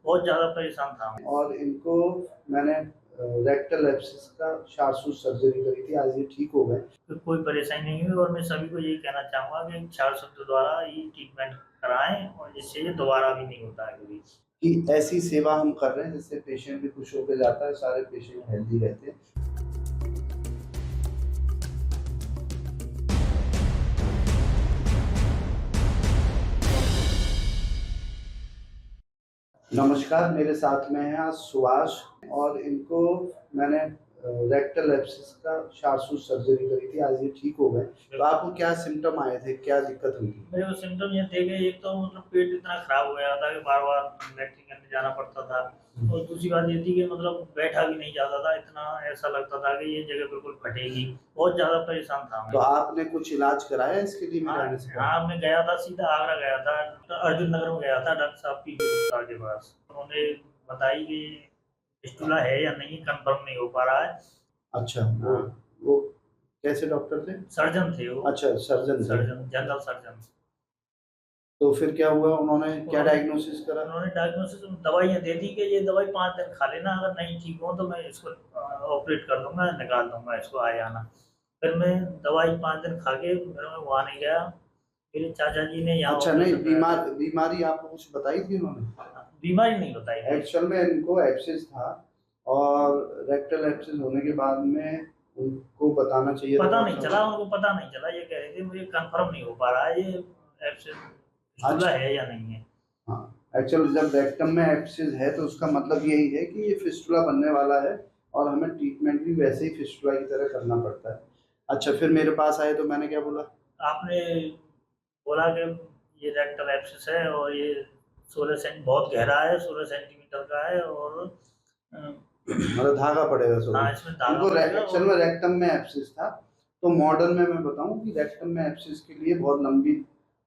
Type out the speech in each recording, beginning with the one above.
बहुत ज़्यादा परेशान था मैं। और इनको मैंने रेक्टल एब्सिस का शार्ट सर्जरी करी थी, आज ये ठीक हो गए। तो कोई परेशानी नहीं हुई और मैं सभी को यही कहना चाहूँगा कि क्षार शब्द द्वारा ये ट्रीटमेंट कराएँ और जिससे ये दोबारा भी नहीं होता है कभी। कि ऐसी सेवा हम कर रहे हैं जिससे पेशेंट भी खुश होकर जाता है, सारे पेशेंट हेल्दी रहते हैं। नमस्कार, मेरे साथ में है आज सुभाष और इनको मैंने रेक्टल एब्सिस का शार्ट सर्जरी करी थी, आज ये ठीक हो गए। तो आपको क्या सिम्टम आए थे, क्या दिक्कत हुई थी? मेरे को सिम्टम ये थे कि एक तो मतलब पेट इतना खराब हो गया था कि बार-बार लैट्रिन करने जाना पड़ता था और दूसरी बात ये थी कि मतलब बैठा भी नहीं जाता था, इतना ऐसा लगता था कि ये जगह बिल्कुल फटेगी। बहुत ज़्यादा परेशान था तो मैं। आपने कुछ इलाज कराया इसके लिए हाँ, मेरे आने से पहले? हाँ, मैं गया था सीधा आगरा गया था, अर्जुन नगर में गया था डॉक्टर साहब पीके गुप्ता के पास। उन्होंने बताई कि फिस्टुला है या नहीं कन्फर्म नहीं हो पा रहा है। अच्छा, हाँ। वो कैसे डॉक्टर थे? सर्जन थे वो। अच्छा, सर्जन थे। Surgeon, general surgeon. तो फिर क्या हुआ? उन्होंने क्या उन्होंने डायग्नोसिस करा? उन्होंने डायग्नोसिस दवाइयाँ दे दी कि ये दवाई 5 दिन खा लेना, अगर नहीं ठीक हो तो मैं इसको ऑपरेट कर दूँगा, निकाल दूँगा इसको आना। फिर मैं दवाई 5 दिन खा के फिर मैं वहाँ नहीं गया। मेरे चाचा जी ने यहाँ अच्छा, नहीं, ऑपरेशन कराया था। बीमारी आपको कुछ बताई थी उन्होंने? बीमारी नहीं बताई थी। एक्चुअल में इनको एब्सिस था और रेक्टल एब्सिस होने के बाद में उनको बताना चाहिए था पता नहीं डॉक्टर चला, साहब। उनको पता नहीं चला। ये कह रहे थे मुझे कन्फर्म नहीं हो पा रहा है ये एब्सेस फिस्टुला अच्छा, है या नहीं है। हाँ, एक्चुअली जब रेक्टम में एब्सिस है तो उसका मतलब यही है कि ये फिस्टुला बनने वाला है और हमें ट्रीटमेंट भी वैसे ही फिस्टुला की तरह करना पड़ता है। अच्छा, फिर मेरे पास आए तो मैंने क्या बोला? आपने बोला कि ये रेक्टल एब्सेस है और ये 16 सेंट बहुत गहरा है, 16 सेंटीमीटर का है और मतलब धागा पड़ेगा हाँ, सोलह। इसमें धागा इनको पड़ेगा एक्चुअल और में रेक्टम में एब्सिस था। तो मॉडर्न में मैं बताऊं कि रेक्टम में एब्सिस के लिए बहुत लंबी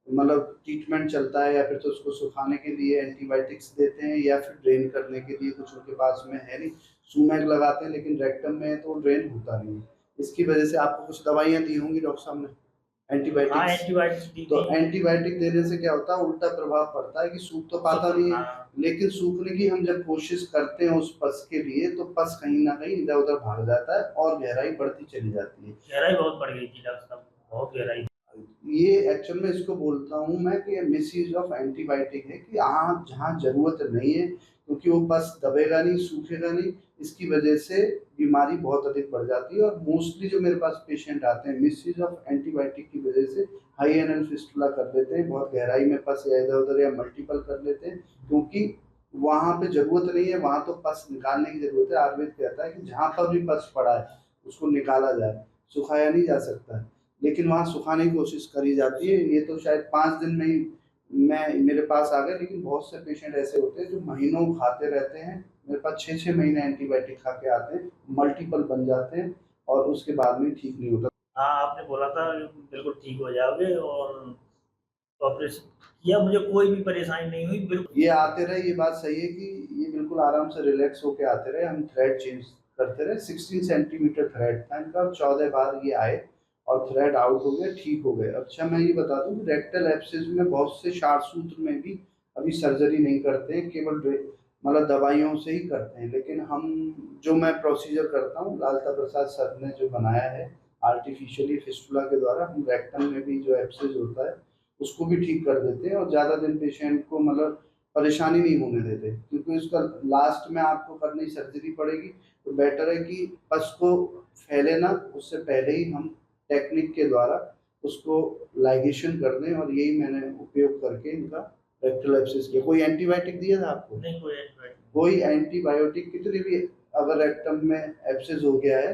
मतलब ट्रीटमेंट चलता है, या फिर तो उसको सुखाने के लिए एंटीबायोटिक्स देते हैं या फिर ड्रेन करने के लिए कुछ उनके पास में है नहीं। सूमेक लगाते हैं, लेकिन रेक्टम में है तो ड्रेन होता नहीं है। इसकी वजह से आपको कुछ दवाइयाँ दी होंगी डॉक्टर साहब ने, हाँ, एंटीबायोटिक्स। एंटीबायोटिक्स दी तो थी। एंटीबायोटिक देने से क्या होता है, उल्टा प्रभाव पड़ता है कि सूख तो पाता नहीं है, हाँ, लेकिन सूखने की हम जब कोशिश करते हैं उस पस के लिए तो पस कहीं ना कहीं इधर उधर भाग जाता है और गहराई बढ़ती चली जाती है। गहराई बहुत बढ़ गई थी डॉक्टर साहब, बहुत गहराई। ये एक्चुअल में इसको बोलता हूँ मैं कि मिसयूज ऑफ एंटीबायोटिक है कि आप जहाँ जरूरत नहीं है, क्योंकि वो बस दबेगा नहीं, सूखेगा नहीं, इसकी वजह से बीमारी बहुत अधिक बढ़ जाती है। और मोस्टली जो मेरे पास पेशेंट आते हैं मिसयूज ऑफ एंटीबायोटिक की वजह से हाई एनएल फिस्टुला कर देते हैं, बहुत गहराई में पस या इधर उधर या मल्टीपल कर लेते हैं, क्योंकि वहाँ पे जरूरत नहीं है, वहाँ तो पस निकालने की जरूरत है। आयुर्वेद कहता है कि जहाँ पर भी पस पड़ा है उसको निकाला जाए, सुखाया नहीं जा सकता है, लेकिन वहाँ सुखाने की कोशिश करी जाती है। ये तो शायद 5 दिन में ही मैं मेरे पास आ गए, लेकिन बहुत से पेशेंट ऐसे होते हैं जो महीनों खाते रहते हैं। मेरे पास 6-6 महीने एंटीबायोटिक खा के आते हैं, मल्टीपल बन जाते हैं और उसके बाद में ठीक नहीं होता। हाँ, आपने बोला था बिल्कुल ठीक हो जाओगे और ऑपरेशन किया, मुझे कोई भी परेशानी नहीं हुई बिल्कुल। ये आते रहे, ये बात सही है कि ये बिल्कुल आराम से रिलैक्स होके आते रहे। हम थ्रेड चेंज करते रहे, 16 सेंटीमीटर थ्रेड था इनका, 14 बार ये आए और थ्रेड आउट हो गए, ठीक हो गए। अच्छा, मैं ये बता दूं कि रेक्टल एब्सिस में बहुत से शार्ट सूत्र में भी अभी सर्जरी नहीं करते हैं, केवल मतलब दवाइयों से ही करते हैं। लेकिन हम जो मैं प्रोसीजर करता हूँ, लालता प्रसाद सर ने जो बनाया है आर्टिफिशियली फिस्टुला के द्वारा, हम रेक्टम में भी जो एब्सिस होता है उसको भी ठीक कर देते हैं और ज़्यादा दिन पेशेंट को मतलब परेशानी नहीं होने देते, क्योंकि उसका लास्ट में आपको करनी सर्जरी पड़ेगी। तो बेटर है कि पस को फैले ना, उससे पहले ही हम टेक्निक के द्वारा उसको लाइगेशन कर दें, और यही मैंने उपयोग करके इनका रेक्टल एब्सिस किया। कोई एंटीबायोटिक दिया था आपको? नहीं, कोई एंटीबायोटिक कोई एंटीबायोटिक कितनी भी, अगर रेक्टम में एब्सिस हो गया है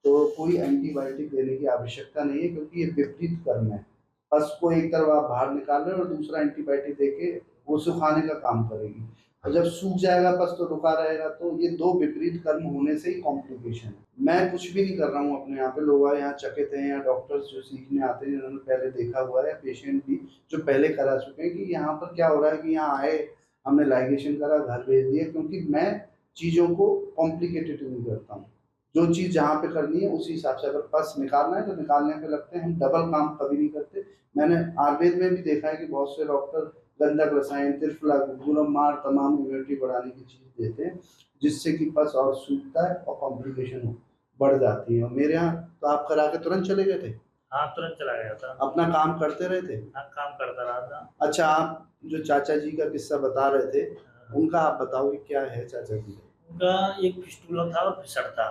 तो कोई एंटीबायोटिक देने की आवश्यकता नहीं है, क्योंकि ये विपरीत कर्म है। पस को एक तरफ आप बाहर निकाल रहे हो और दूसरा एंटीबायोटिक देके वो सुखाने का काम करेगी, और जब सूख जाएगा पस तो रुका रहेगा। तो ये दो विपरीत कर्म होने से ही कॉम्प्लिकेशन है। मैं कुछ भी नहीं कर रहा हूँ अपने यहाँ पे, लोग यहाँ चकित हैं, या डॉक्टर्स जो सीखने आते हैं जिन्होंने पहले देखा हुआ है, या पेशेंट भी जो पहले करा चुके हैं, कि यहाँ पर क्या हो रहा है कि यहाँ आए, हमने लाइगेशन करा, घर भेज दिया। क्योंकि मैं चीज़ों को कॉम्प्लिकेटेड नहीं करता हूँ, जो चीज़ जहाँ पे करनी है उसी हिसाब से। अगर पस निकालना है तो निकालने पे लगते हैं, हम डबल काम कभी नहीं करते। मैंने आयुर्वेद में भी देखा है कि बहुत से डॉक्टर गंधक रसायन, त्रिफला, गुलमार, तमाम इम्यूनिटी बढ़ाने की चीज़ देते हैं, जिससे कि पस और सूखता है और कॉम्प्लिकेशन बढ़ जाती है। और मेरे यहाँ तो आप करा के तुरंत चले गए थे? हाँ, तुरंत चला गया था। अपना काम करते रहे थे? हाँ, काम करता रहा था। अच्छा, आप जो चाचा जी का किस्सा बता रहे थे, उनका आप बताओ कि क्या है चाचा जी का? उनका एक फिस्टूला था और फिसर था।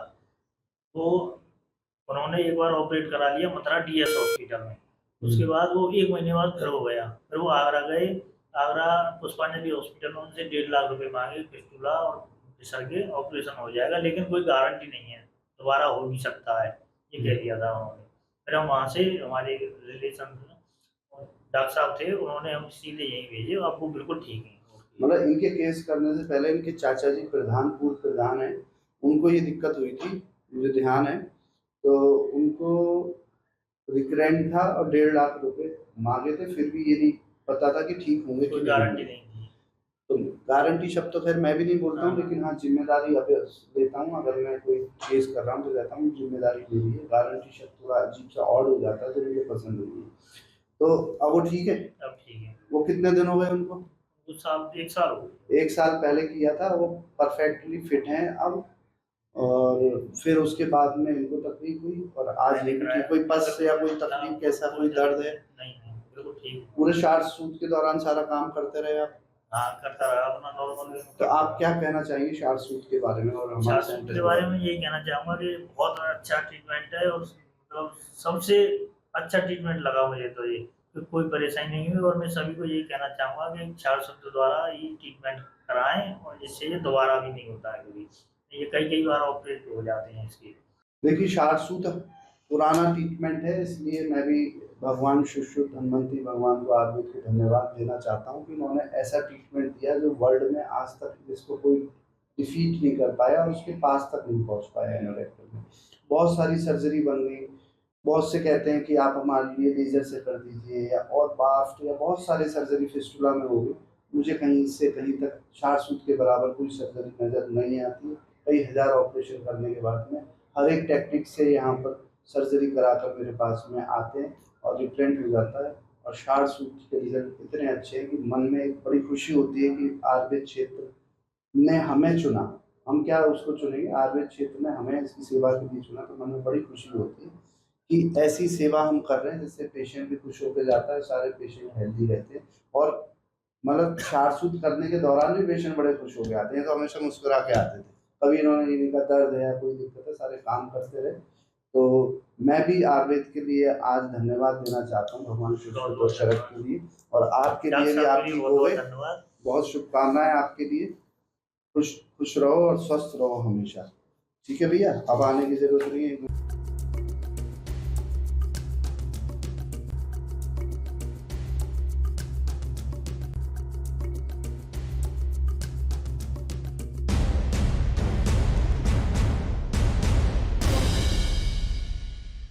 तो उन्होंने एक बार ऑपरेट करा लिया मथुरा डीएस हॉस्पिटल में। उसके बाद वो 1 महीने बाद फिर हो गया। फिर वो आगरा गए। आगरा पुष्पांजलि हॉस्पिटल में उनसे 1.5 लाख रुपए माँगे, फिस्टूला और फिसर के ऑपरेशन हो जाएगा, लेकिन कोई गारंटी नहीं है, दोबारा हो भी सकता है, ये कह दिया था उन्होंने। फिर हम वहाँ से हमारे रिलेशन डॉक्टर साहब थे, उन्होंने हम सीधे यहीं भेजे, अब वो बिल्कुल ठीक हैं। मतलब इनके केस करने से पहले इनके चाचा जी प्रधान, पूर्व प्रधान हैं, उनको ये दिक्कत हुई थी, मुझे ध्यान है। तो उनको रिकरेंट था और 1.5 लाख रुपए मांगे थे, फिर भी ये नहीं पता था कि ठीक होंगे कि कोई नहीं गारंटी होंगे। नहीं थी। तो गारंटी शब्द तो खैर मैं भी नहीं बोलता हूँ, हाँ। लेकिन हाँ जिम्मेदारी अब लेता हूँ। अगर मैं कोई केस कर रहा हूँ तो कहता हूँ जिम्मेदारी ले लीजिए। गारंटी शब्द थोड़ा अजीब सा ऑड हो जाता है, तो मुझे पसंद नहीं है। तो अब वो ठीक है? अब ठीक है। वो कितने दिन हो गए उनको? कुछ साल 1 साल हो गए। 1 साल पहले किया था, वो परफेक्टली फिट हैं अब। और फिर उसके बाद में इनको तकलीफ हुई और आज मैंने ये भी कराया। ठीक। कोई पस या कोई तकलीफ कैसा कोई दर्द है? नहीं, नहीं, बिल्कुल ठीक। पूरे शार्ट सूट के दौरान सारा काम करते रहे आप? हाँ, करता रहा अपना नॉर्मल। तो आप क्या कहना चाहेंगे शार्ट सूट के बारे में और हमारे शार्ट सूट सेंटर के बारे में यही कहना चाहूँगा कि बहुत अच्छा ट्रीटमेंट है और मतलब सबसे अच्छा ट्रीटमेंट लगा मुझे तो ये। तो कोई परेशानी नहीं हुई और मैं सभी को यही कहना चाहूँगा कि शार्ट सूट द्वारा ये ट्रीटमेंट कराएँ और जिससे ये दोबारा भी नहीं होता है कभी। ये कई-कई बार ऑपरेट हो जाते हैं इसके। देखिए, शार्ट सूट पुराना ट्रीटमेंट है, इसलिए मैं भी भगवान शिव धन्वंतरी भगवान को आयुर्वेद को धन्यवाद देना चाहता हूँ कि उन्होंने ऐसा ट्रीटमेंट दिया जो वर्ल्ड में आज तक जिसको कोई डिफीट नहीं कर पाया और उसके पास तक नहीं पहुँच पाया एनोरेक्टल में। बहुत सारी सर्जरी बन गई, बहुत से कहते हैं कि आप हमारे लिए लेजर से कर दीजिए या और बाफ्ट या बहुत सारे सर्जरी फिस्टुला में हो गई। मुझे कहीं से कहीं तक शार्ट सूट के बराबर कोई सर्जरी नज़र नहीं आती। कई हज़ार ऑपरेशन करने के बाद में हर एक टेक्निक से यहाँ पर सर्जरी कराकर मेरे पास में आते हैं और रिप्लेंट हो जाता है। और शार्ट सूट के रिजल्ट इतने अच्छे हैं कि मन में एक बड़ी खुशी होती है कि आयुर्वेद क्षेत्र ने हमें चुना। हम क्या उसको चुनेंगे, आयुर्वेद क्षेत्र ने हमें इसकी सेवा के लिए चुना, तो मन में बड़ी खुशी होती है कि ऐसी सेवा हम कर रहे हैं जिससे पेशेंट भी खुश होकर जाता है, सारे पेशेंट हेल्दी रहते हैं। और मतलब शार्ट सूट करने के दौरान भी पेशेंट बड़े खुश हो के आते हैं, तो हमेशा मुस्कुरा के आते थे। कभी इन्होंने ये नहीं कहा दर्द है या कोई दिक्कत है, सारे काम करते रहे। तो मैं भी आयुर्वेद के लिए आज धन्यवाद देना चाहता हूँ भगवान शिव शरद के लिए, और आपके लिए भी आप ठीक हो गए। बहुत शुभकामनाएं आपके लिए। खुश खुश रहो और स्वस्थ रहो हमेशा। ठीक है भैया, अब आने की जरूरत नहीं है।